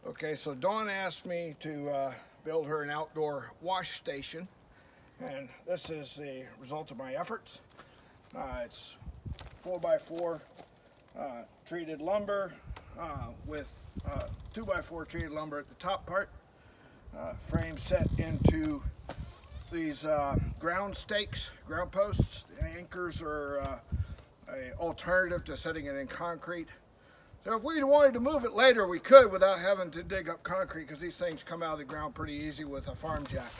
Okay, so Dawn asked me to build her an outdoor wash station, and this is the result of my efforts. It's 4x4 treated lumber with 2x4 treated lumber at the top part, frame set into these ground stakes, ground posts. The anchors are an alternative to setting it in concrete. So if we wanted to move it later, we could without having to dig up concrete, because these things come out of the ground pretty easy with a farm jack.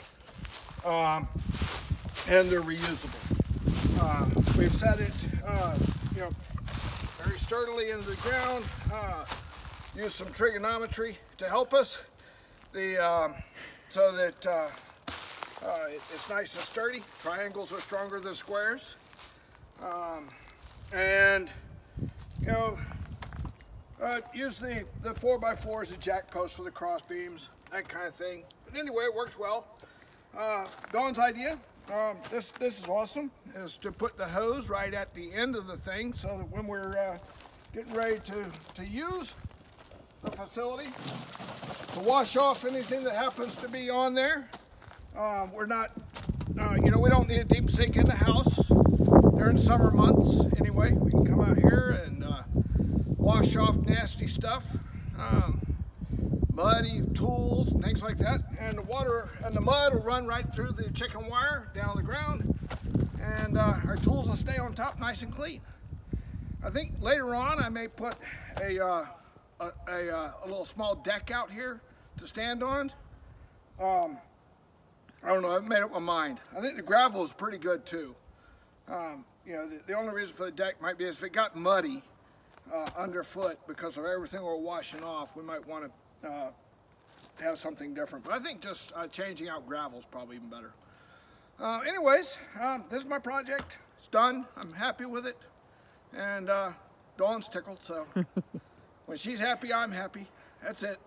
And they're reusable. We've set it, very sturdily into the ground. Used some trigonometry to help us, so that it's nice and sturdy. Triangles are stronger than squares, use the 4x4 as a jack post for the cross beams, that kind of thing. But anyway, it works well. Dawn's idea, this is awesome, is to put the hose right at the end of the thing, so that when we're getting ready to use the facility to wash off anything that happens to be on there, we're not, we don't need a deep sink in the house during summer months. Anyway, we can come out here and wash off nasty stuff, muddy tools and things like that, and the water and the mud will run right through the chicken wire down the ground, and our tools will stay on top nice and clean. I think later on I may put a little small deck out here to stand on. I don't know, I've made up my mind. I think the gravel is pretty good too. The only reason for the deck might be if it got muddy underfoot because of everything we're washing off, we might want to have something different. But I think just changing out gravel is probably even better. Anyways, this is my project. It's done. I'm happy with it. And Dawn's tickled, so when she's happy, I'm happy. That's it.